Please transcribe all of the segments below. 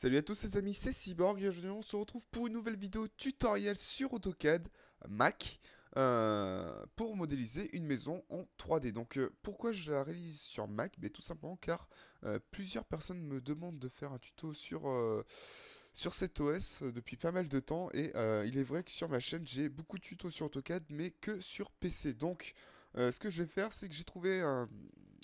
Salut à tous les amis, c'est Cyborg et aujourd'hui on se retrouve pour une nouvelle vidéo tutoriel sur AutoCAD Mac pour modéliser une maison en 3D. Donc pourquoi je la réalise sur Mac? Mais tout simplement car plusieurs personnes me demandent de faire un tuto sur cet OS depuis pas mal de temps et il est vrai que sur ma chaîne j'ai beaucoup de tutos sur AutoCAD mais que sur PC. Donc ce que je vais faire c'est que j'ai trouvé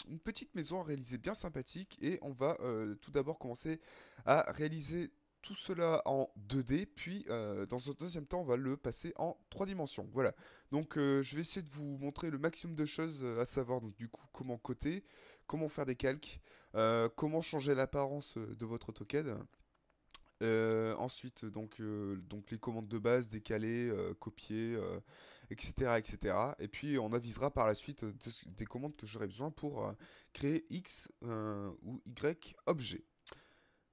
une petite maison à réaliser bien sympathique et on va tout d'abord commencer à réaliser tout cela en 2D, puis dans un deuxième temps, on va le passer en 3 dimensions. Voilà. Donc je vais essayer de vous montrer le maximum de choses, à savoir donc du coup comment coter, comment faire des calques, comment changer l'apparence de votre AutoCAD. Ensuite, donc les commandes de base, décaler, copier, etc., etc. Et puis on avisera par la suite des commandes que j'aurai besoin pour créer X ou Y objet.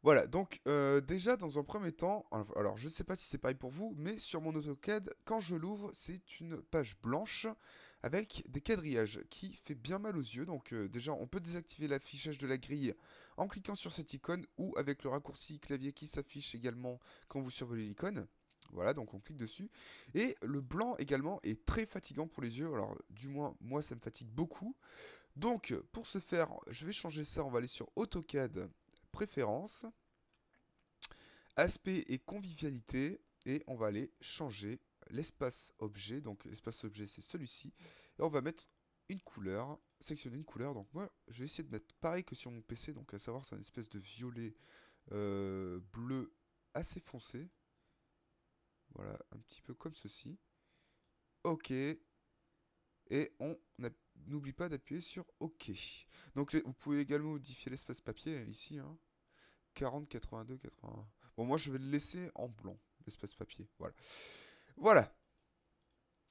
Voilà, donc déjà dans un premier temps, alors je ne sais pas si c'est pareil pour vous, mais sur mon AutoCAD, quand je l'ouvre, c'est une page blanche avec des quadrillages qui fait bien mal aux yeux. Donc déjà, on peut désactiver l'affichage de la grille en cliquant sur cette icône ou avec le raccourci clavier qui s'affiche également quand vous survolez l'icône. Voilà, donc on clique dessus. Et le blanc également est très fatigant pour les yeux. Alors du moins, moi ça me fatigue beaucoup. Donc pour ce faire, je vais changer ça. On va aller sur AutoCAD préférences, aspect et convivialité, et on va aller changer l'espace objet. Donc l'espace objet c'est celui-ci, et on va mettre une couleur, sélectionner une couleur. Donc moi je vais essayer de mettre pareil que sur mon PC, donc à savoir c'est une espèce de violet bleu assez foncé. Voilà, un petit peu comme ceci. Ok, et on n'oublie pas d'appuyer sur OK. Donc vous pouvez également modifier l'espace papier ici, hein. 40, 82, 81. Bon, moi je vais le laisser en blanc, l'espace papier. Voilà. Voilà.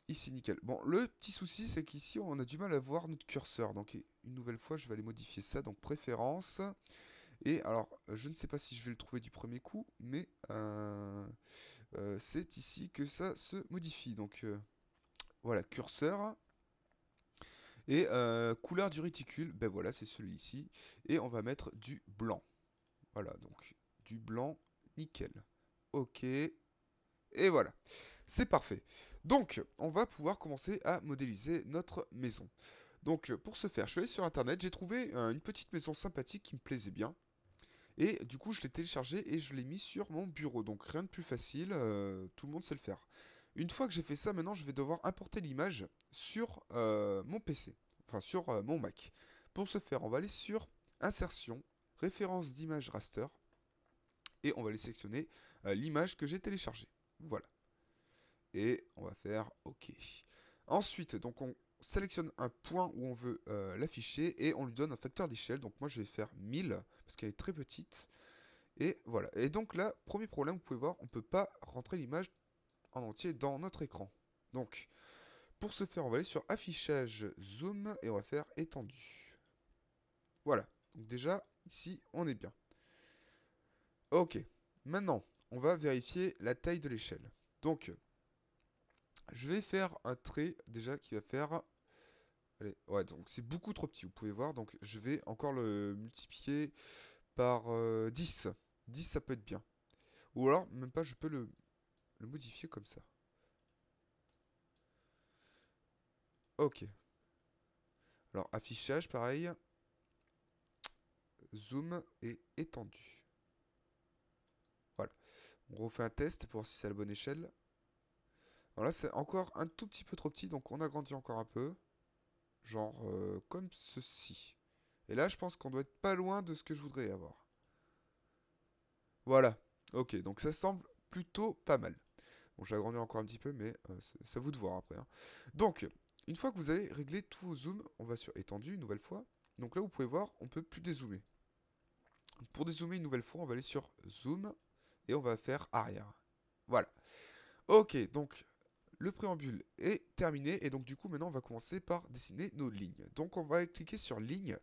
Ici, nickel. Bon, le petit souci, c'est qu'ici, on a du mal à voir notre curseur. Donc, une nouvelle fois, je vais aller modifier ça. Donc, préférence. Et alors, je ne sais pas si je vais le trouver du premier coup, mais c'est ici que ça se modifie. Donc, voilà, curseur. Et couleur du réticule, ben voilà, c'est celui-ci. Et on va mettre du blanc. Voilà, donc du blanc, nickel. Ok, et voilà. C'est parfait. Donc, on va pouvoir commencer à modéliser notre maison. Donc, pour ce faire, je suis allé sur internet, j'ai trouvé une petite maison sympathique qui me plaisait bien. Et du coup, je l'ai téléchargé et je l'ai mis sur mon bureau. Donc, rien de plus facile, tout le monde sait le faire. Une fois que j'ai fait ça, maintenant, je vais devoir importer l'image sur mon PC. Enfin, sur mon Mac. Pour ce faire, on va aller sur Insertion, Référence d'image raster. Et on va aller sélectionner l'image que j'ai téléchargée. Voilà. Et on va faire OK. Ensuite, donc on sélectionne un point où on veut l'afficher et on lui donne un facteur d'échelle. Donc moi je vais faire 1000 parce qu'elle est très petite. Et voilà. Et donc là, premier problème, vous pouvez voir, on ne peut pas rentrer l'image en entier dans notre écran. Donc pour ce faire, on va aller sur affichage zoom et on va faire étendu. Voilà. Donc déjà, ici, on est bien. OK. Maintenant, on va vérifier la taille de l'échelle. Donc, je vais faire un trait déjà qui va faire. Allez, ouais, donc c'est beaucoup trop petit, vous pouvez voir. Donc je vais encore le multiplier par 10. 10, ça peut être bien. Ou alors, même pas, je peux le modifier comme ça. Ok. Alors, affichage, pareil. Zoom et étendu. Voilà. On refait un test pour voir si c'est à la bonne échelle. Alors là, c'est encore un tout petit peu trop petit, donc on agrandit encore un peu. Genre comme ceci. Et là, je pense qu'on doit être pas loin de ce que je voudrais avoir. Voilà. Ok, donc ça semble plutôt pas mal. Bon, j'ai agrandi encore un petit peu, mais c'est à vous de voir après, hein. Donc, une fois que vous avez réglé tous vos zooms, on va sur étendu une nouvelle fois. Donc là, vous pouvez voir, on peut plus dézoomer. Pour dézoomer une nouvelle fois, on va aller sur zoom et on va faire arrière. Voilà. Ok, donc le préambule est terminé et donc du coup maintenant on va commencer par dessiner nos lignes. Donc on va cliquer sur ligne.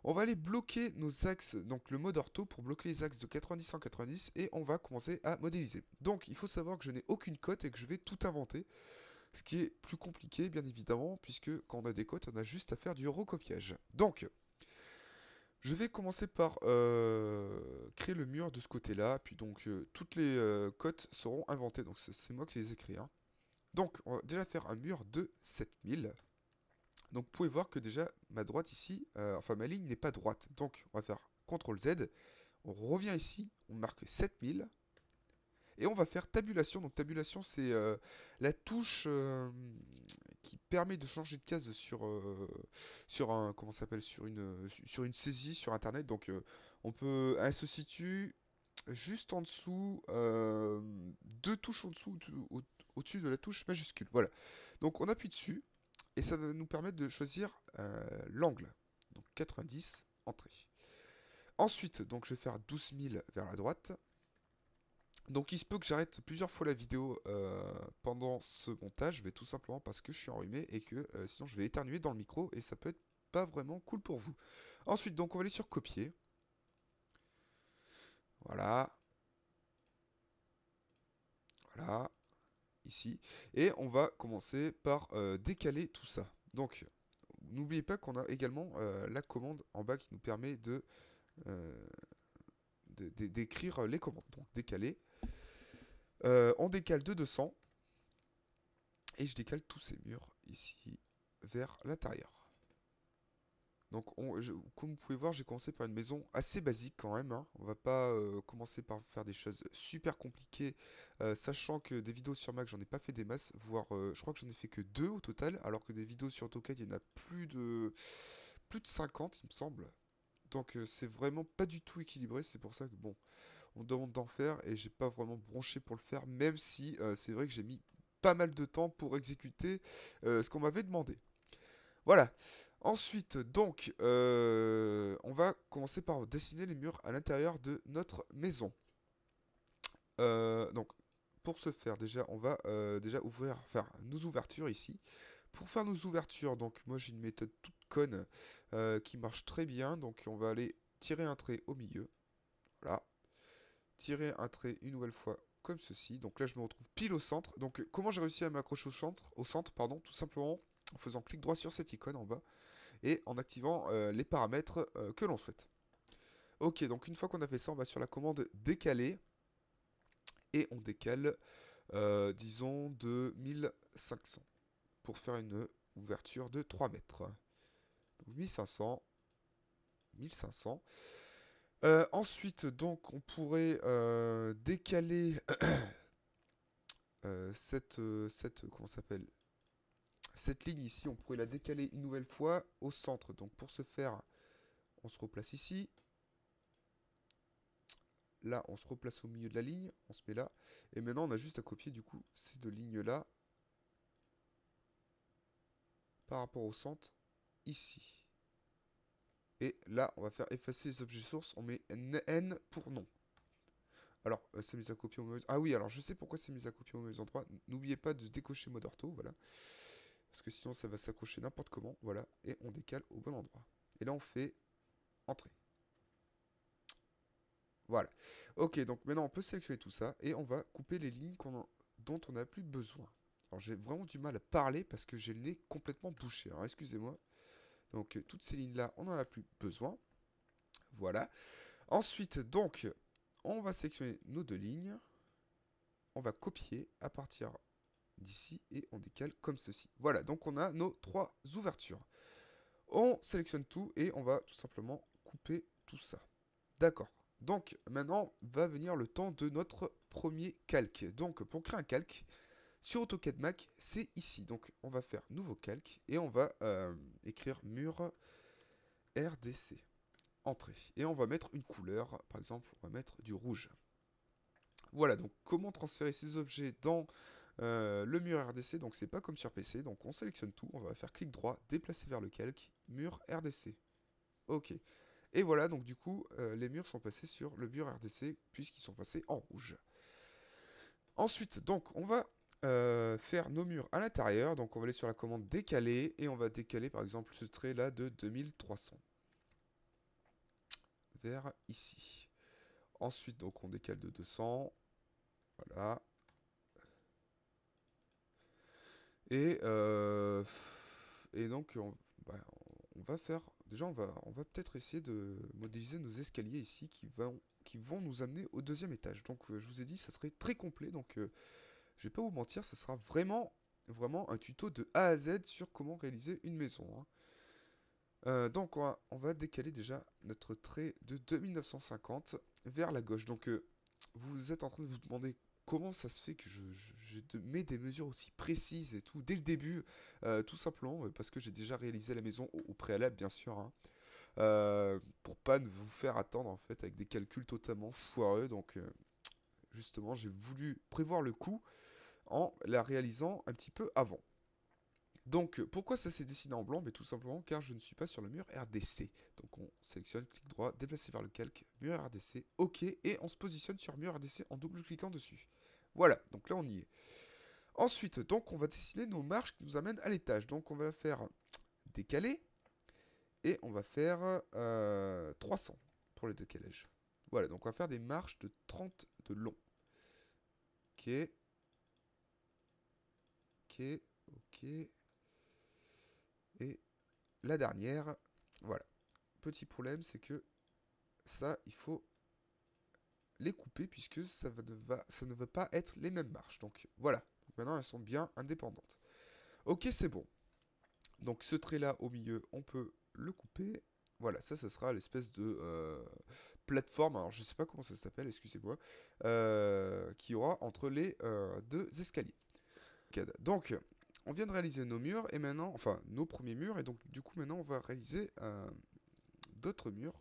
On va aller bloquer nos axes, donc le mode ortho pour bloquer les axes de 90 en 90 et on va commencer à modéliser. Donc il faut savoir que je n'ai aucune cote et que je vais tout inventer, ce qui est plus compliqué bien évidemment puisque quand on a des cotes on a juste à faire du recopiage. Donc Je vais commencer par créer le mur de ce côté-là, puis donc toutes les cotes seront inventées, donc c'est moi qui les écris, hein. Donc on va déjà faire un mur de 7000. Donc vous pouvez voir que déjà ma droite ici, enfin ma ligne n'est pas droite. Donc on va faire CTRL Z, on revient ici, on marque 7000, et on va faire tabulation. Donc tabulation c'est la touche qui permet de changer de case sur un, comment ça s'appelle, sur une saisie sur internet. Donc elle se situe juste en dessous, deux touches en dessous, au-dessus de la touche majuscule. Voilà. Donc on appuie dessus et ça va nous permettre de choisir l'angle. Donc 90, entrée. Ensuite, donc je vais faire 12 000 vers la droite. Donc il se peut que j'arrête plusieurs fois la vidéo pendant ce montage, mais tout simplement parce que je suis enrhumé et que sinon je vais éternuer dans le micro et ça peut être pas vraiment cool pour vous. Ensuite, donc on va aller sur copier. Voilà. Voilà. Ici. Et on va commencer par décaler tout ça. Donc, n'oubliez pas qu'on a également la commande en bas qui nous permet euh, d'écrire les commandes. Donc, décaler. On décale de 200. Et je décale tous ces murs ici vers l'intérieur. Donc, comme vous pouvez voir, j'ai commencé par une maison assez basique quand même, hein. On va pas commencer par faire des choses super compliquées, sachant que des vidéos sur Mac, j'en ai pas fait des masses, voire je crois que j'en ai fait que 2 au total, alors que des vidéos sur AutoCAD, il y en a plus de 50, il me semble. Donc, c'est vraiment pas du tout équilibré, c'est pour ça que bon, on me demande d'en faire et j'ai pas vraiment bronché pour le faire, même si c'est vrai que j'ai mis pas mal de temps pour exécuter ce qu'on m'avait demandé. Voilà. Ensuite, donc, on va commencer par dessiner les murs à l'intérieur de notre maison. Donc, pour ce faire, déjà, on va déjà faire nos ouvertures ici. Pour faire nos ouvertures, donc, moi j'ai une méthode toute conne qui marche très bien. Donc, on va aller tirer un trait au milieu. Voilà. Tirer un trait une nouvelle fois comme ceci. Donc là, je me retrouve pile au centre. Donc, comment j'ai réussi à m'accrocher au centre, pardon, tout simplement en faisant clic droit sur cette icône en bas et en activant les paramètres que l'on souhaite. Ok, donc une fois qu'on a fait ça, on va sur la commande décaler et on décale, disons, de 1500 pour faire une ouverture de 3 mètres. Donc 1500, 1500. Ensuite, donc, on pourrait décaler comment s'appelle, cette ligne ici, on pourrait la décaler une nouvelle fois au centre. Donc pour ce faire, on se replace ici. Là, on se replace au milieu de la ligne, on se met là. Et maintenant, on a juste à copier du coup ces deux lignes-là par rapport au centre, ici. Et là, on va faire effacer les objets sources, on met N pour non. Alors, c'est mis à copier au mauvais... Ah oui, alors je sais pourquoi c'est mis à copier au mauvais endroit. N'oubliez pas de décocher mode ortho, voilà. Parce que sinon, ça va s'accrocher n'importe comment, voilà. Et on décale au bon endroit. Et là, on fait Entrée. Voilà. Ok, donc maintenant, on peut sélectionner tout ça. Et on va couper les lignes dont on n'a plus besoin. Alors, j'ai vraiment du mal à parler parce que j'ai le nez complètement bouché. Alors, excusez-moi. Donc, toutes ces lignes-là, on n'en a plus besoin. Voilà. Ensuite, donc, on va sélectionner nos deux lignes. On va copier à partir d'ici et on décale comme ceci. Voilà, donc on a nos trois ouvertures. On sélectionne tout et on va tout simplement couper tout ça. D'accord. Donc maintenant va venir le temps de notre premier calque. Donc pour créer un calque sur AutoCAD Mac, c'est ici. Donc on va faire nouveau calque et on va écrire mur RDC. Entrée. Et on va mettre une couleur. Par exemple, on va mettre du rouge. Voilà, donc comment transférer ces objets dans le mur RDC. Donc c'est pas comme sur PC. Donc on sélectionne tout. On va faire clic droit, déplacer vers le calque, mur RDC. Ok. Et voilà, donc du coup, les murs sont passés sur le mur RDC puisqu'ils sont passés en rouge. Ensuite, donc, on va faire nos murs à l'intérieur. Donc, on va aller sur la commande décaler et on va décaler par exemple ce trait là de 2300 vers ici. Ensuite, donc, on décale de 200. Voilà. Et, donc, on va faire déjà, on va peut-être essayer de modéliser nos escaliers ici qui vont nous amener au deuxième étage. Donc, je vous ai dit, ça serait très complet. Donc, je vais pas vous mentir, ça sera vraiment un tuto de A à Z sur comment réaliser une maison, hein. Donc, on va décaler déjà notre trait de 2950 vers la gauche. Donc, vous êtes en train de vous demander comment ça se fait que mets des mesures aussi précises et tout dès le début. Tout simplement parce que j'ai déjà réalisé la maison au préalable, bien sûr, hein. Pour pas vous faire attendre en fait avec des calculs totalement foireux. Donc, justement, j'ai voulu prévoir le coup en la réalisant un petit peu avant. Donc, pourquoi ça s'est dessiné en blanc? Mais tout simplement car je ne suis pas sur le mur RDC. Donc, on sélectionne, clic droit, déplacer vers le calque, mur RDC, OK, et on se positionne sur mur RDC en double-cliquant dessus. Voilà, donc là on y est. Ensuite, donc, on va dessiner nos marches qui nous amènent à l'étage. Donc, on va faire décaler, et on va faire 300 pour le décalage. Voilà, donc on va faire des marches de 30 de long. Ok. Ok, ok. Et la dernière, voilà. Petit problème, c'est que ça, il faut les couper puisque ça ne va pas être les mêmes marches. Donc voilà. Donc, maintenant, elles sont bien indépendantes. Ok, c'est bon. Donc ce trait-là au milieu, on peut le couper. Voilà, ça sera l'espèce de plateforme, alors je sais pas comment ça s'appelle, excusez-moi, qui y aura entre les deux escaliers. Donc, on vient de réaliser nos murs, et maintenant, enfin, nos premiers murs, et donc, du coup, maintenant, on va réaliser d'autres murs.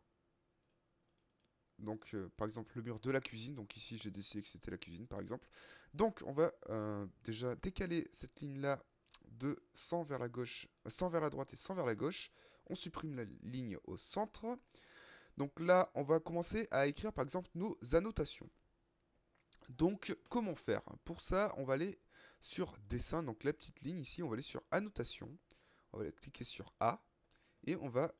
Donc, par exemple, le mur de la cuisine. Donc, ici, j'ai décidé que c'était la cuisine, par exemple. Donc, on va déjà décaler cette ligne-là de 100 vers la gauche, 100 vers la droite et 100 vers la gauche. On supprime la ligne au centre. Donc là, on va commencer à écrire, par exemple, nos annotations. Donc, comment faire? Pour ça, on va aller sur dessin, donc la petite ligne ici, on va aller sur annotation. On va cliquer sur A et on va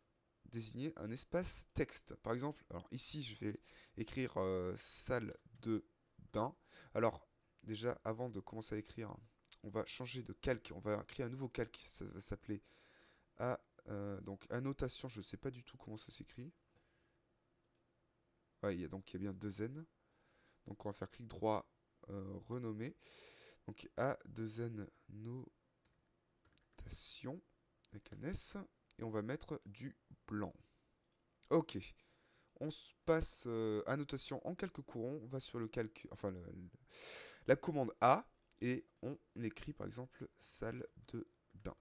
désigner un espace texte. Par exemple, alors ici, je vais écrire salle de bain. Alors, déjà, avant de commencer à écrire, on va changer de calque. On va créer un nouveau calque. Ça va s'appeler donc annotation. Je ne sais pas du tout comment ça s'écrit. Ouais, il y a bien deux N. Donc, on va faire clic droit, renommer. Donc, A2N notation avec un S. Et on va mettre du blanc. Ok. On se passe annotation en calque courant. On va sur le calque, enfin la commande A. Et on écrit par exemple salle de bain.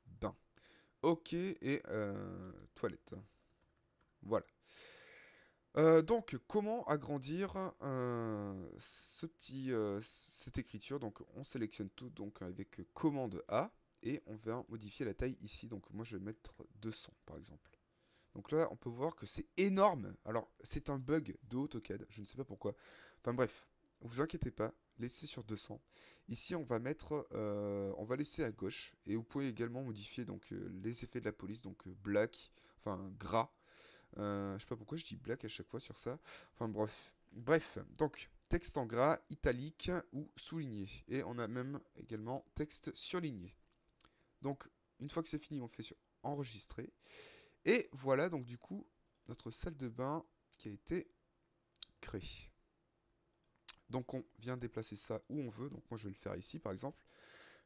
Bain. Ok. Et toilette. Voilà. Donc, comment agrandir cette écriture? Donc, on sélectionne tout donc avec commande A et on va modifier la taille ici. Donc, moi, je vais mettre 200 par exemple. Donc là, on peut voir que c'est énorme. Alors, c'est un bug de AutoCAD, je ne sais pas pourquoi. Enfin bref, vous inquiétez pas, laissez sur 200. Ici, on va laisser à gauche et vous pouvez également modifier donc les effets de la police, donc black, enfin gras. Je sais pas pourquoi je dis black à chaque fois sur ça. Enfin bref, donc texte en gras, italique ou souligné. Et on a même également texte surligné. Donc une fois que c'est fini, on fait sur enregistrer. Et voilà donc du coup notre salle de bain qui a été créée. Donc on vient déplacer ça où on veut. Donc moi je vais le faire ici par exemple.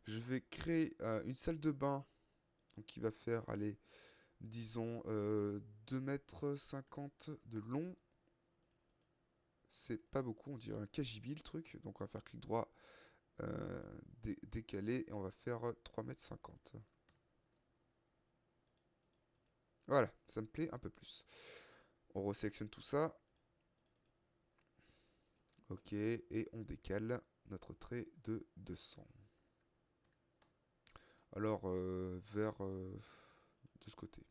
Je vais créer une salle de bain donc, qui va faire aller disons 2,50 m de long. C'est pas beaucoup, on dirait un KGB le truc. Donc on va faire clic droit, décaler et on va faire 3,50 m. Voilà, ça me plaît un peu plus. On resélectionne tout ça. Ok, et on décale notre trait de 200. Alors, de ce côté.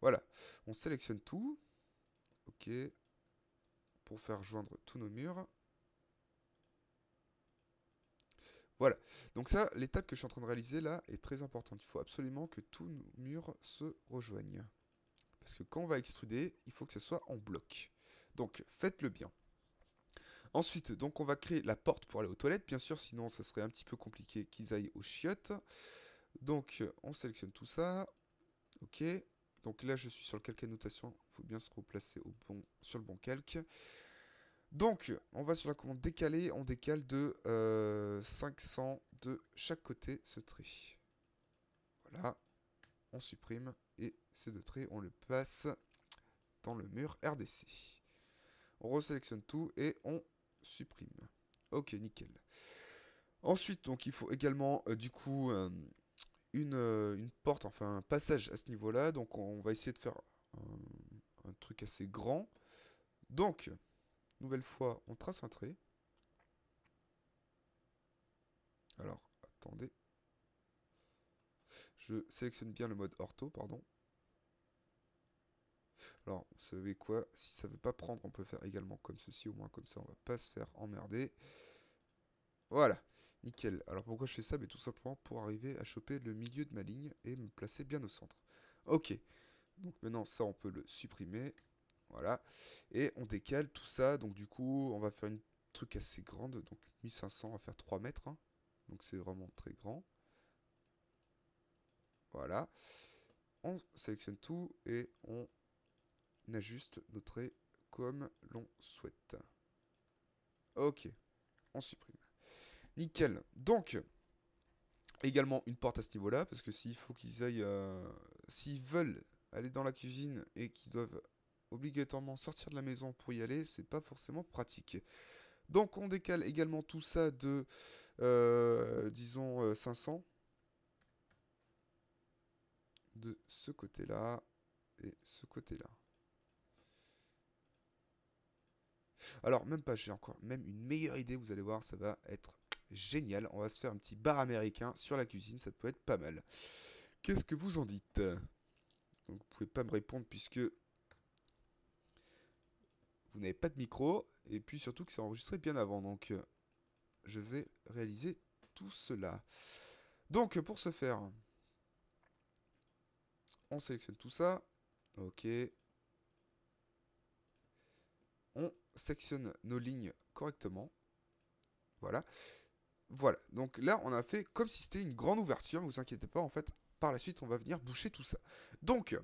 Voilà, on sélectionne tout. Ok, pour faire joindre tous nos murs. Voilà, donc ça, l'étape que je suis en train de réaliser là est très importante. Il faut absolument que tous nos murs se rejoignent. Parce que quand on va extruder, il faut que ce soit en bloc. Donc, faites-le bien. Ensuite, donc on va créer la porte pour aller aux toilettes. Bien sûr, sinon ça serait un petit peu compliqué qu'ils aillent aux chiottes. Donc, on sélectionne tout ça. Ok. Donc là, je suis sur le calque annotation. Il faut bien se replacer sur le bon calque. Donc, on va sur la commande décaler. On décale de 500 de chaque côté ce trait. Voilà. On supprime. Et ces deux traits, on le passe dans le mur RDC. On resélectionne tout et on supprime. Ok, nickel. Ensuite, donc, il faut également, du coup, une porte, enfin un passage à ce niveau-là. Donc, on va essayer de faire un truc assez grand. Donc, nouvelle fois, on trace un trait. Alors, attendez. Je sélectionne bien le mode ortho, pardon. Alors, vous savez quoi? Si ça ne veut pas prendre, on peut faire également comme ceci. Au moins, comme ça, on va pas se faire emmerder. Voilà, nickel. Alors, pourquoi je fais ça? Mais tout simplement pour arriver à choper le milieu de ma ligne et me placer bien au centre. Ok, donc maintenant, ça, on peut le supprimer. Voilà. Et on décale tout ça. Donc, du coup, on va faire une truc assez grande. Donc, 1500, on va faire 3 mètres. Hein. Donc, c'est vraiment très grand. Voilà. On sélectionne tout et on ajuste nos traits comme l'on souhaite. Ok, on supprime. Nickel. Donc, également une porte à ce niveau-là, parce que s'il faut qu'ils aillent... s'ils veulent aller dans la cuisine et qu'ils doivent obligatoirement sortir de la maison pour y aller, c'est pas forcément pratique. Donc, on décale également tout ça de, disons, 500. De ce côté-là et ce côté-là. Alors, même pas, j'ai encore même une meilleure idée, vous allez voir, ça va être génial. On va se faire un petit bar américain sur la cuisine, ça peut être pas mal. Qu'est-ce que vous en dites? Donc, vous pouvez pas me répondre puisque vous n'avez pas de micro, et puis surtout que c'est enregistré bien avant, donc je vais réaliser tout cela. Donc, pour ce faire, on sélectionne tout ça. Ok. On sectionne nos lignes correctement. Voilà. Voilà, donc là on a fait comme si c'était une grande ouverture, ne vous inquiétez pas, en fait, par la suite on va venir boucher tout ça. Donc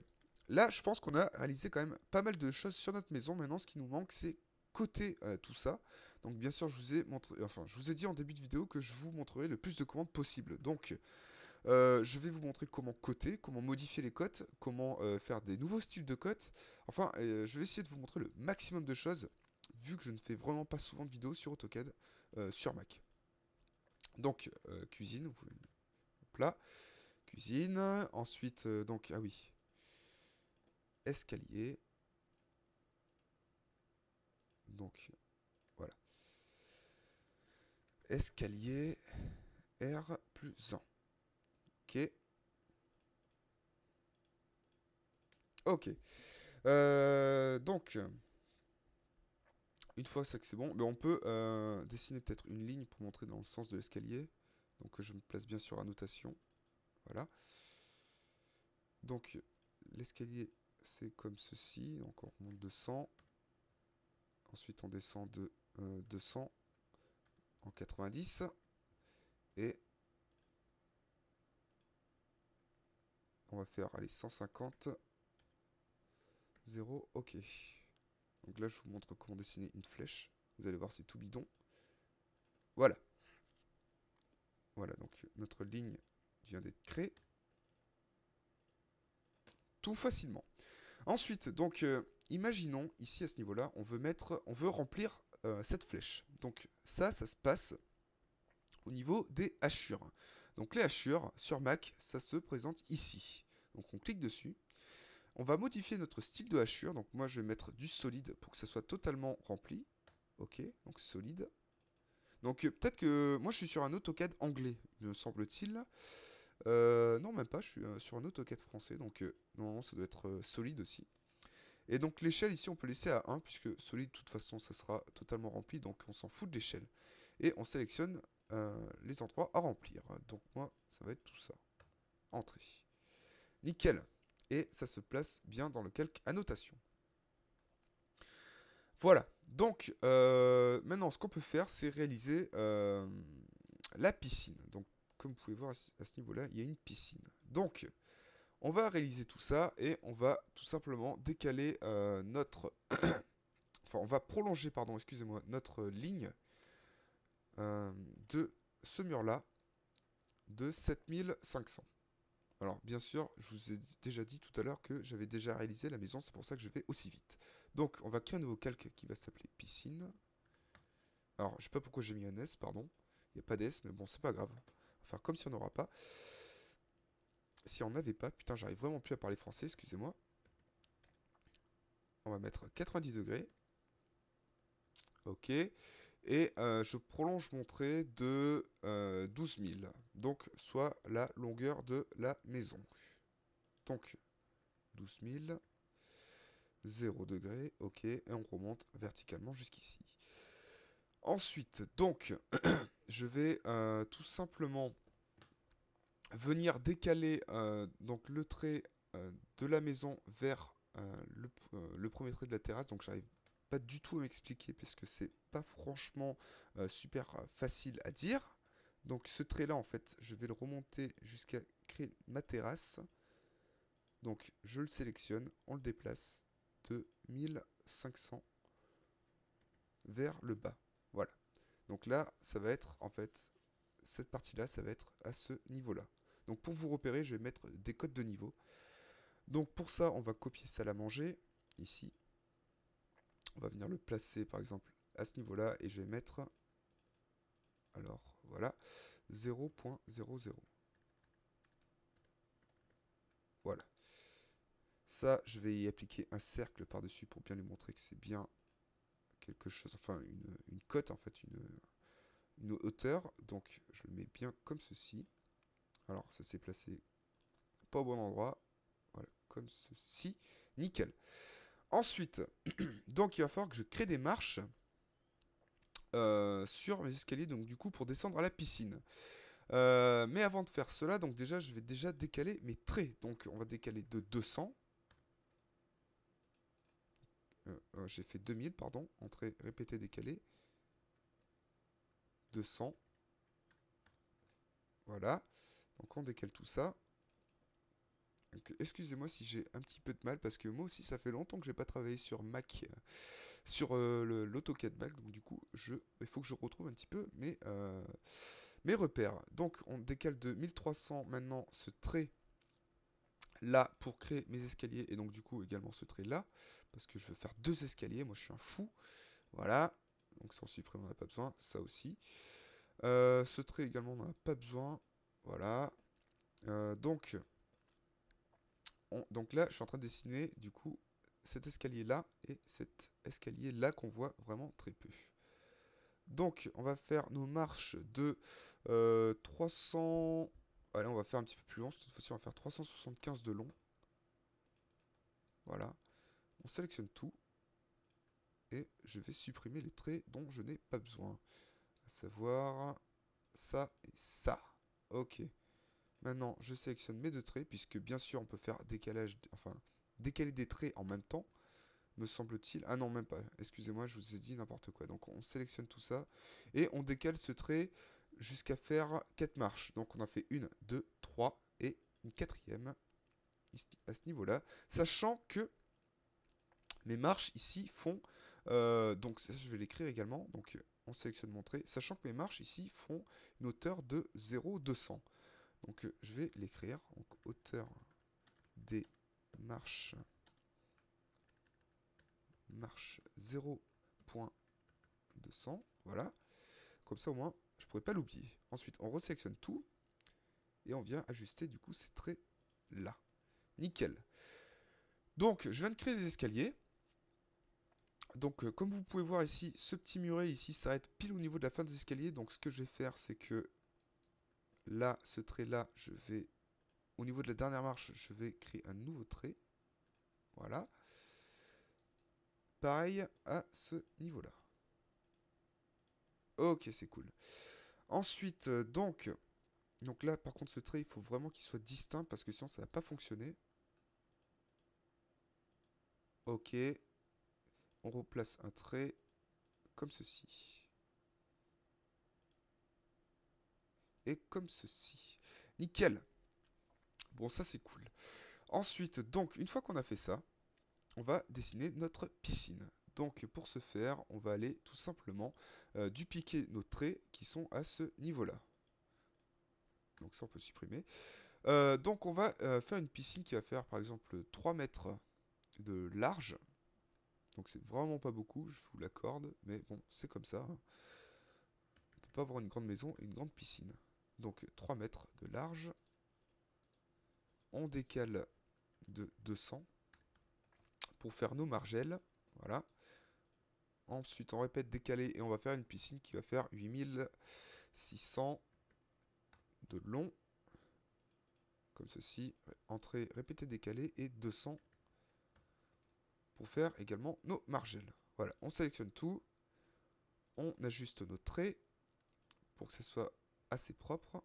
là je pense qu'on a réalisé quand même pas mal de choses sur notre maison. Maintenant ce qui nous manque c'est coter tout ça. Donc bien sûr je vous ai montré, enfin je vous ai dit en début de vidéo que je vous montrerai le plus de commandes possible. Donc je vais vous montrer comment coter, comment modifier les cotes, comment faire des nouveaux styles de cotes. Enfin je vais essayer de vous montrer le maximum de choses, vu que je ne fais vraiment pas souvent de vidéos sur AutoCAD sur Mac. Donc, cuisine, plat, cuisine, ensuite, donc, ah oui, escalier, donc, voilà, escalier, R plus 1, ok, ok, donc, une fois ça que c'est bon, ben on peut dessiner peut-être une ligne pour montrer dans le sens de l'escalier, donc je me place bien sur annotation, voilà, donc, l'escalier, c'est comme ceci, donc on remonte de 100, ensuite on descend de 200 en 90, et on va faire, allez, 150, 0, ok. Donc là, je vous montre comment dessiner une flèche. Vous allez voir, c'est tout bidon. Voilà. Voilà, donc notre ligne vient d'être créée. Tout facilement. Ensuite, donc, imaginons, ici, à ce niveau-là, on veut remplir cette flèche. Donc ça se passe au niveau des hachures. Donc les hachures, sur Mac, ça se présente ici. Donc on clique dessus. On va modifier notre style de hachure. Donc moi, je vais mettre du solide pour que ça soit totalement rempli. Ok, donc solide. Donc peut-être que moi, je suis sur un AutoCAD anglais, me semble-t-il. Non, même pas, je suis sur un AutoCAD français. Donc normalement, ça doit être solide aussi. Et donc l'échelle ici, on peut laisser à 1, puisque solide, de toute façon, ça sera totalement rempli. Donc on s'en fout de l'échelle. Et on sélectionne les endroits à remplir. Donc moi, ça va être tout ça. Entrée. Nickel. Et ça se place bien dans le calque annotation. Voilà. Donc, maintenant, ce qu'on peut faire, c'est réaliser la piscine. Donc, comme vous pouvez voir à ce niveau-là, il y a une piscine. Donc, On va réaliser tout ça et on va tout simplement décaler notre... Enfin, on va prolonger, pardon, excusez-moi, notre ligne de ce mur-là de 7500. Alors, bien sûr, je vous ai déjà dit tout à l'heure que j'avais déjà réalisé la maison, c'est pour ça que je vais aussi vite. Donc, on va créer un nouveau calque qui va s'appeler piscine. Alors, je sais pas pourquoi j'ai mis un S, pardon. Il n'y a pas d'S, mais bon, c'est pas grave. Enfin, comme si on n'aura pas. Si on n'avait pas, putain, j'arrive vraiment plus à parler français, excusez-moi. On va mettre 90 degrés. Ok. Et je prolonge mon trait de 12 000. Donc, soit la longueur de la maison. Donc, 12 000. 0 degré, ok, et on remonte verticalement jusqu'ici. Ensuite, donc, je vais tout simplement venir décaler donc le trait de la maison vers le premier trait de la terrasse. Donc, j'arrive pas du tout à m'expliquer parce que c'est pas franchement super facile à dire. Donc, ce trait-là, en fait, je vais le remonter jusqu'à créer ma terrasse. Donc, je le sélectionne, on le déplace de 1500 vers le bas. Voilà. Donc là, ça va être, en fait, cette partie-là, ça va être à ce niveau-là. Donc pour vous repérer, je vais mettre des codes de niveau. Donc pour ça, on va copier ça à la manger, ici. On va venir le placer, par exemple, à ce niveau-là, et je vais mettre, alors, voilà, 0.00. Voilà. Ça, je vais y appliquer un cercle par-dessus pour bien lui montrer que c'est bien quelque chose, enfin, une cote, en fait, une hauteur. Donc, je le mets bien comme ceci. Alors, ça s'est placé pas au bon endroit. Voilà, comme ceci. Nickel. Ensuite, donc il va falloir que je crée des marches sur mes escaliers, donc du coup pour descendre à la piscine. Mais avant de faire cela, donc déjà je vais déjà décaler mes traits. Donc on va décaler de 200. J'ai fait 2000, pardon. Entrée, répétée, décalée. 200. Voilà. Donc on décale tout ça. Excusez-moi si j'ai un petit peu de mal parce que moi aussi ça fait longtemps que j'ai pas travaillé sur Mac, sur l'AutoCAD Mac, donc du coup il faut que je retrouve un petit peu mes repères. Donc on décale de 1300 maintenant ce trait là pour créer mes escaliers et donc du coup également ce trait là parce que je veux faire deux escaliers, moi je suis un fou. Voilà, donc ça on supprime, on n'a pas besoin, ça aussi. Ce trait également on n'en a pas besoin, voilà. Donc donc là, je suis en train de dessiner du coup cet escalier-là et cet escalier-là qu'on voit vraiment très peu. Donc, on va faire nos marches de 300... Allez, on va faire un petit peu plus long. Cette fois-ci, on va faire 375 de long. Voilà. On sélectionne tout. Et je vais supprimer les traits dont je n'ai pas besoin. À savoir ça et ça. Ok. Maintenant, je sélectionne mes deux traits, puisque bien sûr, on peut faire décalage, enfin, décaler des traits en même temps, me semble-t-il. Ah non, même pas. Excusez-moi, je vous ai dit n'importe quoi. Donc, on sélectionne tout ça, et on décale ce trait jusqu'à faire 4 marches. Donc, on a fait 1, 2, 3, et une quatrième à ce niveau-là. Sachant que mes marches ici font... donc, ça, je vais l'écrire également. Donc, on sélectionne mon trait, sachant que mes marches ici font une hauteur de 0,200. Donc je vais l'écrire. Donc hauteur des marches 0.200. Voilà. Comme ça au moins je pourrais pas l'oublier. Ensuite on resélectionne tout et on vient ajuster du coup ces traits là. Nickel. Donc je viens de créer les escaliers. Donc comme vous pouvez voir ici, ce petit muret ici s'arrête pile au niveau de la fin des escaliers. Donc ce que je vais faire c'est que là, ce trait là, je vais au niveau de la dernière marche, je vais créer un nouveau trait. Voilà. Pareil à ce niveau-là. Ok, c'est cool. Ensuite, donc là, par contre, ce trait, il faut vraiment qu'il soit distinct parce que sinon, ça va pas fonctionner. Ok. On replace un trait comme ceci. Et comme ceci. Nickel. Bon, ça, c'est cool. Ensuite, donc, une fois qu'on a fait ça, on va dessiner notre piscine. Donc, pour ce faire, on va aller tout simplement dupliquer nos traits qui sont à ce niveau-là. Donc ça, on peut supprimer. Donc, on va faire une piscine qui va faire, par exemple, 3 mètres de large. Donc, c'est vraiment pas beaucoup, je vous l'accorde. Mais bon, c'est comme ça. On ne peut pas avoir une grande maison et une grande piscine. Donc, 3 mètres de large. On décale de 200 pour faire nos margelles. Voilà. Ensuite, on répète décalé et on va faire une piscine qui va faire 8600 de long. Comme ceci. Entrée, répété, décalé et 200 pour faire également nos margelles. Voilà, on sélectionne tout. On ajuste nos traits pour que ce soit assez propre.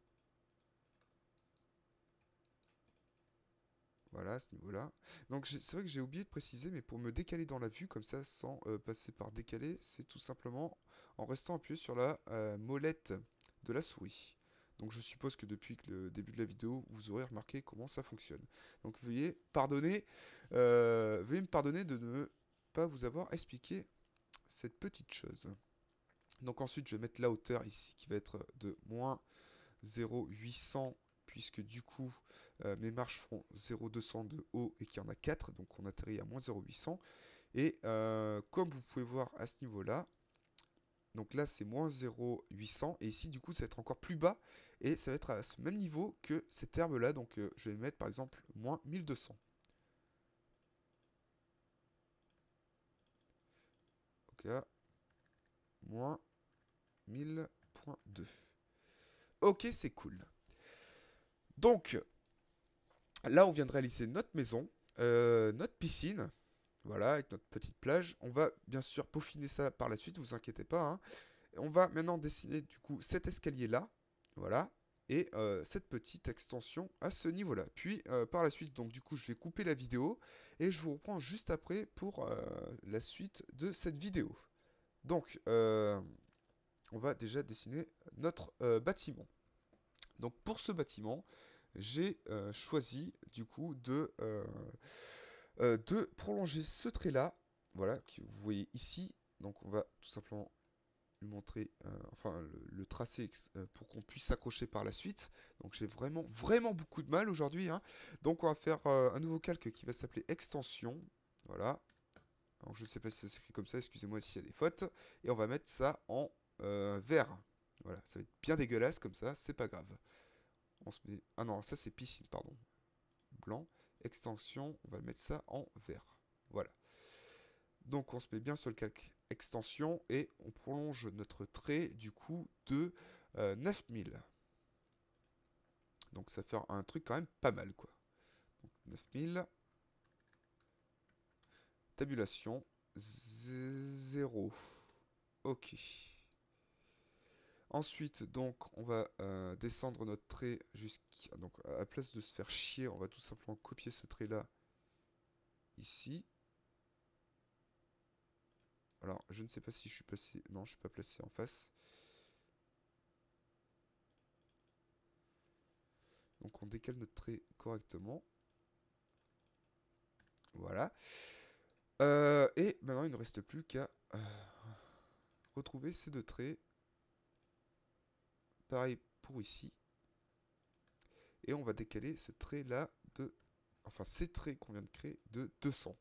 Voilà, à ce niveau-là. Donc c'est vrai que j'ai oublié de préciser, mais pour me décaler dans la vue, comme ça, sans passer par décaler, c'est tout simplement en restant appuyé sur la molette de la souris. Donc je suppose que depuis le début de la vidéo, vous aurez remarqué comment ça fonctionne. Donc veuillez me pardonner de ne pas vous avoir expliqué cette petite chose. Donc ensuite, je vais mettre la hauteur ici, qui va être de moins 0,800, puisque du coup, mes marches feront 0,200 de haut et qu'il y en a 4, donc on atterrit à moins 0,800. Et comme vous pouvez voir à ce niveau-là, donc là c'est moins 0,800, et ici du coup ça va être encore plus bas, et ça va être à ce même niveau que cette herbe-là, donc je vais mettre par exemple moins 1200. Donc là, moins 1000.2. Ok, c'est cool. Donc, là, on vient de réaliser notre maison, notre piscine, voilà, avec notre petite plage. On va bien sûr peaufiner ça par la suite, vous inquiétez pas. Hein. On va maintenant dessiner du coup cet escalier-là, voilà, et cette petite extension à ce niveau-là. Puis par la suite, donc du coup, je vais couper la vidéo et je vous reprends juste après pour la suite de cette vidéo. Donc, on va déjà dessiner notre bâtiment. Donc pour ce bâtiment, j'ai choisi du coup de prolonger ce trait-là, voilà, que vous voyez ici. Donc on va tout simplement lui montrer, enfin le tracer pour qu'on puisse s'accrocher par la suite. Donc j'ai vraiment beaucoup de mal aujourd'hui. Hein. Donc on va faire un nouveau calque qui va s'appeler extension, voilà. Alors je ne sais pas si ça s'écrit comme ça, excusez-moi s'il y a des fautes. Et on va mettre ça en vert. Voilà, ça va être bien dégueulasse comme ça, c'est pas grave. On se met... Ah non, ça c'est piscine, pardon. Blanc. Extension, on va mettre ça en vert. Voilà. Donc on se met bien sur le calque extension et on prolonge notre trait du coup de 9000. Donc ça fait un truc quand même pas mal quoi. Donc 9000. Tabulation 0. Ok. Ensuite, donc, on va descendre notre trait jusqu'à... Donc, à la place de se faire chier, on va tout simplement copier ce trait-là ici. Alors, je ne sais pas si je suis placé... Non, je ne suis pas placé en face. Donc, on décale notre trait correctement. Voilà. Et maintenant, il ne reste plus qu'à retrouver ces deux traits. Pareil pour ici. Et on va décaler ce trait-là de... Enfin, ces traits qu'on vient de créer de 200.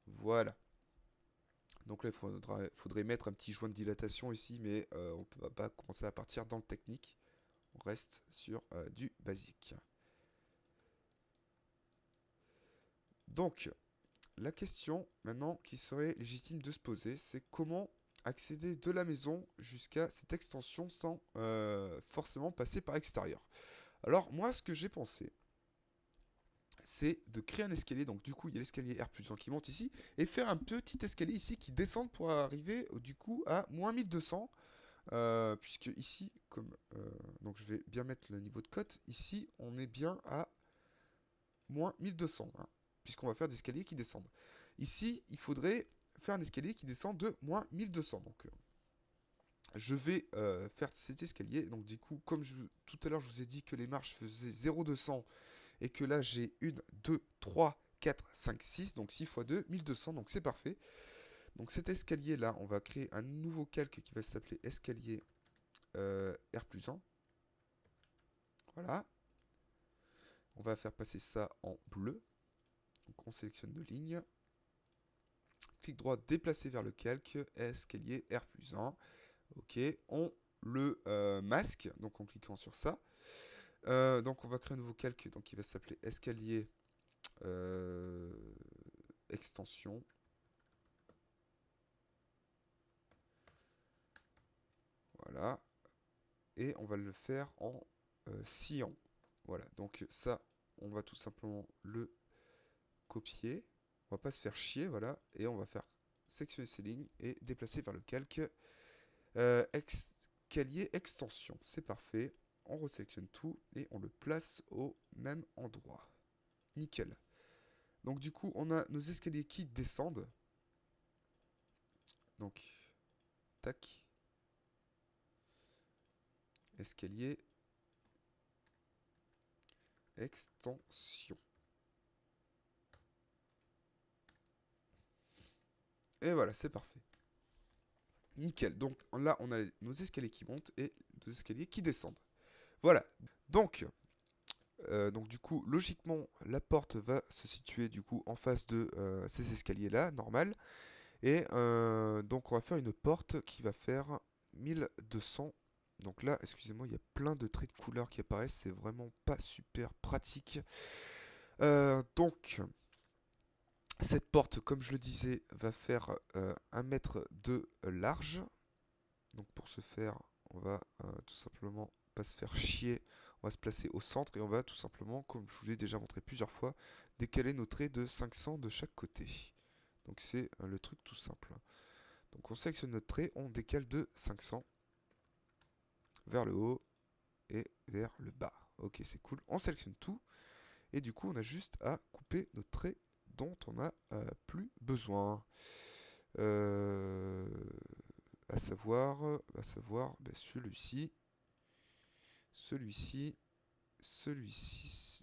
Voilà. Donc là, il faudrait mettre un petit joint de dilatation ici, mais on ne va pas commencer à partir dans le technique. On reste sur du basique. Donc, la question maintenant qui serait légitime de se poser, c'est comment accéder de la maison jusqu'à cette extension sans forcément passer par l'extérieur. Alors, moi, ce que j'ai pensé, c'est de créer un escalier. Donc du coup, il y a l'escalier R+1 qui monte ici. Et faire un petit escalier ici qui descend pour arriver du coup à moins 1200. Puisque ici, comme donc je vais bien mettre le niveau de cote. Ici, on est bien à moins 1200. Hein, puisqu'on va faire des escaliers qui descendent. Ici, il faudrait faire un escalier qui descend de moins 1200. Donc je vais faire cet escalier. Donc du coup, comme tout à l'heure, je vous ai dit que les marches faisaient 0,200 et que là, j'ai 1, 2, 3, 4, 5, 6. Donc 6 fois 2, 1200. Donc c'est parfait. Donc cet escalier-là, on va créer un nouveau calque qui va s'appeler escalier R+1. Voilà. On va faire passer ça en bleu. Donc on sélectionne nos lignes. Clic droit, déplacer vers le calque, escalier R+1. Ok, on le masque, donc en cliquant sur ça. Donc on va créer un nouveau calque donc, qui va s'appeler escalier extension. Voilà. Et on va le faire en cyan. Voilà, donc ça, on va tout simplement le copier. On va pas se faire chier, voilà. Et on va faire sectionner ces lignes et déplacer vers le calque. Escalier extension, c'est parfait. On resélectionne tout et on le place au même endroit. Nickel. Donc du coup, on a nos escaliers qui descendent. Donc, tac. Escalier extension. Et voilà, c'est parfait. Nickel. Donc là, on a nos escaliers qui montent et nos escaliers qui descendent. Voilà. Donc du coup, logiquement, la porte va se situer du coup en face de ces escaliers-là, normal. Et donc on va faire une porte qui va faire 1200. Donc là, excusez-moi, il y a plein de traits de couleur qui apparaissent, c'est vraiment pas super pratique. Donc, cette porte, comme je le disais, va faire 1 mètre de large. Donc pour ce faire, on va tout simplement pas se faire chier. On va se placer au centre et on va tout simplement, comme je vous l'ai déjà montré plusieurs fois, décaler nos traits de 500 de chaque côté. Donc c'est le truc tout simple. Donc on sélectionne notre trait, on décale de 500 vers le haut et vers le bas. Ok, c'est cool. On sélectionne tout et du coup on a juste à couper notre trait dont on n'a plus besoin. À savoir ben, celui-ci, celui-ci,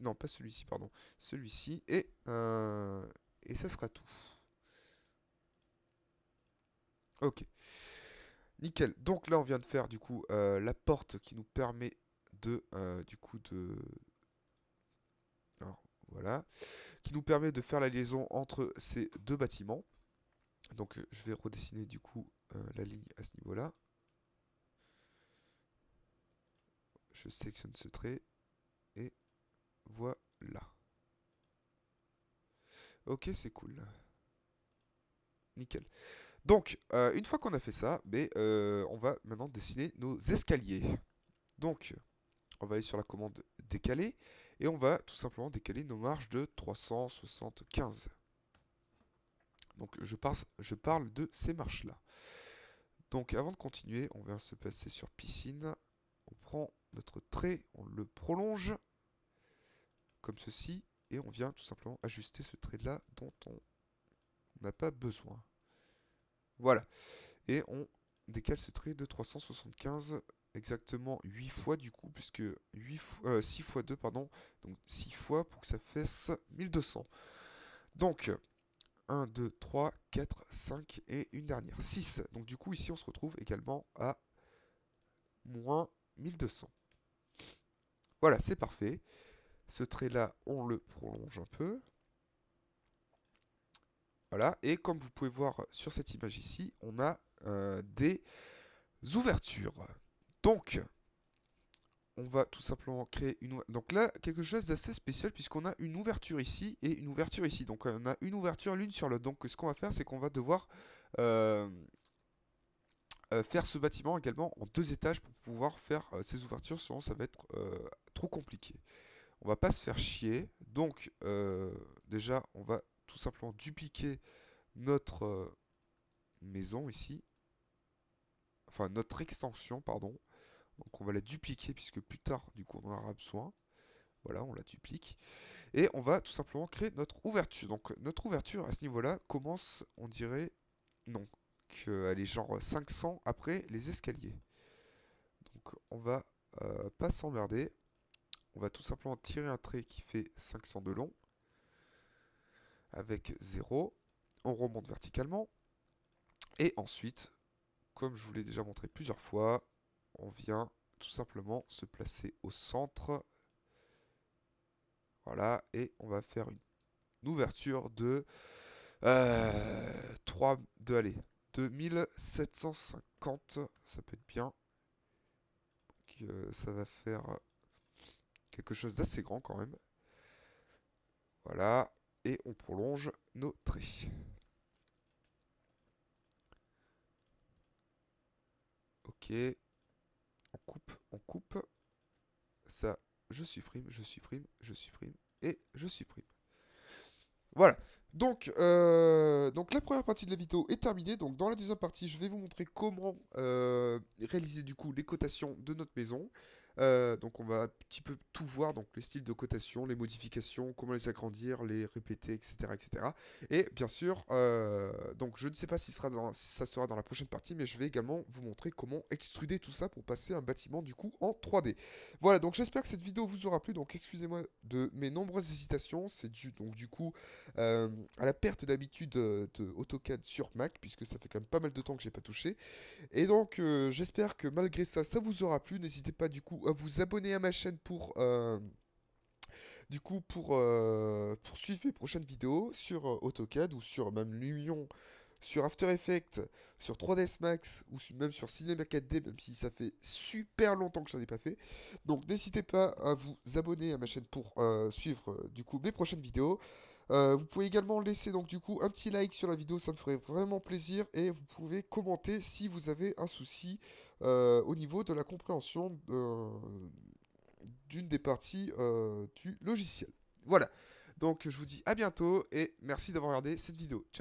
non pas celui-ci, pardon, celui-ci, et ça sera tout. Ok, nickel. Donc là, on vient de faire du coup la porte qui nous permet de, alors, voilà, qui nous permet de faire la liaison entre ces deux bâtiments. Donc je vais redessiner du coup la ligne à ce niveau-là. Je sélectionne ce trait et voilà. Ok, c'est cool. Nickel. Donc, une fois qu'on a fait ça, on va maintenant dessiner nos escaliers. Donc, on va aller sur la commande décaler et on va tout simplement décaler nos marges de 375. Donc, je parle de ces marches-là. Donc, avant de continuer, on va se passer sur piscine. On prend notre trait, on le prolonge comme ceci et on vient tout simplement ajuster ce trait-là dont on n'a pas besoin. Voilà. Et on décale ce trait de 375 exactement 8 fois du coup, puisque 6 fois 2, pardon, donc 6 fois pour que ça fasse 1200. Donc 1, 2, 3, 4, 5 et une dernière, 6. Donc du coup ici on se retrouve également à moins 1200. Voilà, c'est parfait. Ce trait là, on le prolonge un peu. Voilà, et comme vous pouvez voir sur cette image ici, on a des ouvertures. Donc, on va tout simplement créer une... Donc là, quelque chose d'assez spécial puisqu'on a une ouverture ici et une ouverture ici. Donc on a une ouverture l'une sur l'autre. Donc ce qu'on va faire, c'est qu'on va devoir faire ce bâtiment également en 2 étages pour pouvoir faire ces ouvertures. Sinon, ça va être trop compliqué. On va pas se faire chier. Donc déjà, on va tout simplement dupliquer notre maison ici. Enfin, notre extension, pardon. Donc on va la dupliquer puisque plus tard, du coup, on en aura besoin. Voilà, on la duplique. Et on va tout simplement créer notre ouverture. Donc notre ouverture à ce niveau-là commence, on dirait, non, qu'elle est genre 500 après les escaliers. on va pas s'emmerder. On va tout simplement tirer un trait qui fait 500 de long. Avec 0. On remonte verticalement. Et ensuite, comme je vous l'ai déjà montré plusieurs fois, on vient tout simplement se placer au centre. Voilà, et on va faire une ouverture de 2750. Ça peut être bien. Ça va faire quelque chose d'assez grand quand même. Voilà, et on prolonge nos traits. Ok, on coupe. Ça, je supprime, je supprime, je supprime, et je supprime. Voilà. Donc la première partie de la vidéo est terminée. Donc dans la deuxième partie, je vais vous montrer comment réaliser du coup les cotations de notre maison. Donc on va un petit peu tout voir, donc les styles de cotation, les modifications, comment les agrandir, les répéter, etc. etc. Et bien sûr, donc je ne sais pas si ça sera dans la prochaine partie, mais je vais également vous montrer comment extruder tout ça pour passer un bâtiment du coup en 3D. Voilà, donc j'espère que cette vidéo vous aura plu. Donc excusez-moi de mes nombreuses hésitations, c'est dû donc du coup à la perte d'habitude de AutoCAD sur Mac, puisque ça fait quand même pas mal de temps que j'ai pas touché. Et donc j'espère que malgré ça, ça vous aura plu. N'hésitez pas du coup à vous abonner à ma chaîne pour suivre mes prochaines vidéos sur AutoCAD ou sur même Lumion, sur After Effects, sur 3ds Max ou même sur Cinema 4D, même si ça fait super longtemps que je n'en ai pas fait. Donc n'hésitez pas à vous abonner à ma chaîne pour suivre du coup mes prochaines vidéos. Vous pouvez également laisser donc du coup un petit like sur la vidéo, ça me ferait vraiment plaisir. Et vous pouvez commenter si vous avez un souci au niveau de la compréhension d'une des parties du logiciel. Voilà. Donc je vous dis à bientôt et merci d'avoir regardé cette vidéo. Ciao.